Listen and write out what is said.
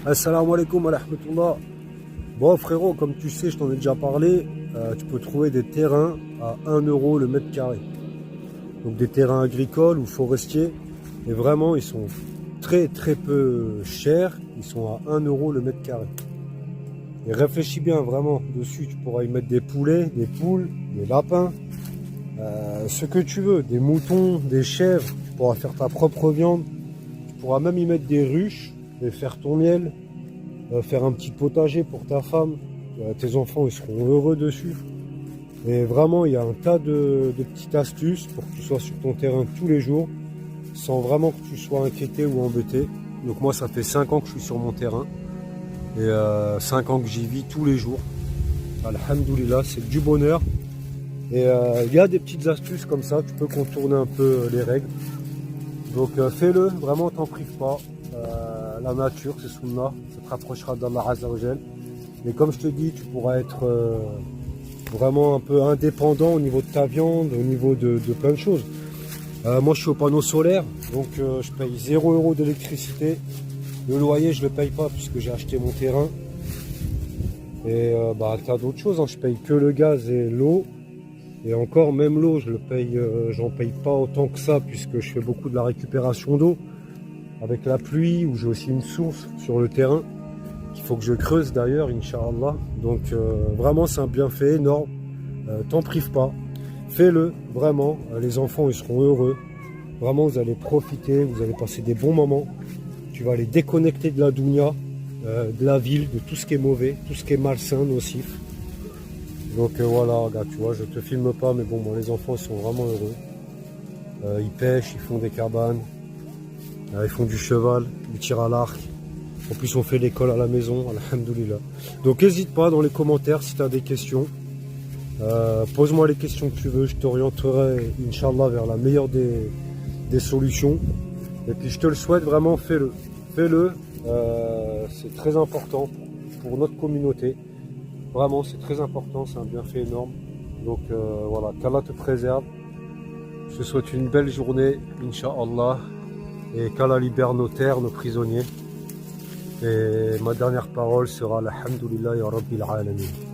Assalamu alaikum wa rahmatullah. Bon frérot, comme tu sais, je t'en ai déjà parlé, tu peux trouver des terrains à 1 euro le mètre carré. Donc des terrains agricoles ou forestiers. Et vraiment, ils sont très peu chers. Ils sont à 1 euro le mètre carré. Et réfléchis bien vraiment, dessus tu pourras y mettre des poulets, des poules, des lapins, ce que tu veux, des moutons, des chèvres, tu pourras faire ta propre viande, tu pourras même y mettre des ruches et faire ton miel, faire un petit potager pour ta femme, tes enfants ils seront heureux dessus. Et vraiment il y a un tas de petites astuces pour que tu sois sur ton terrain tous les jours, sans vraiment que tu sois inquiété ou embêté. Donc moi ça fait 5 ans que je suis sur mon terrain. Et 5 ans que j'y vis tous les jours. Alhamdoulilah, c'est du bonheur. Et il y a des petites astuces comme ça, tu peux contourner un peu les règles. Donc fais-le, vraiment t'en prive pas. La nature, c'est sunnah, ça te rapprochera d'Allah Azza wa Jal. Mais comme je te dis, tu pourras être vraiment un peu indépendant au niveau de ta viande, au niveau de plein de choses. Moi je suis au panneau solaire, donc je paye 0 € d'électricité. Le loyer, je ne le paye pas puisque j'ai acheté mon terrain. Et t'as d'autres choses, hein. Je paye que le gaz et l'eau. Et encore, même l'eau, je le paye, j'en paye pas autant que ça puisque je fais beaucoup de la récupération d'eau avec la pluie, où j'ai aussi une source sur le terrain qu'il faut que je creuse d'ailleurs, Inch'Allah. Donc vraiment, c'est un bienfait énorme. T'en prive pas. Fais-le, vraiment. Les enfants, ils seront heureux. Vraiment, vous allez profiter, vous allez passer des bons moments. Tu vas les déconnecter de la dunya, de la ville, de tout ce qui est mauvais, tout ce qui est malsain, nocif. Donc voilà, regarde, tu vois, je te filme pas, mais bon, les enfants ils sont vraiment heureux. Ils pêchent, ils font des cabanes, ils font du cheval, du tir à l'arc. En plus, on fait l'école à la maison, alhamdoulilah. Donc n'hésite pas dans les commentaires si tu as des questions. Pose-moi les questions que tu veux, je t'orienterai, Inch'Allah, vers la meilleure des solutions. Et puis je te le souhaite vraiment, fais-le. Fais-le, c'est très important pour notre communauté. Vraiment, c'est très important, c'est un bienfait énorme. Donc voilà, qu'Allah te préserve. Je te souhaite une belle journée, Inch'Allah. Et qu'Allah libère nos terres, nos prisonniers. Et ma dernière parole sera Alhamdoulillahi Rabbil Alamin.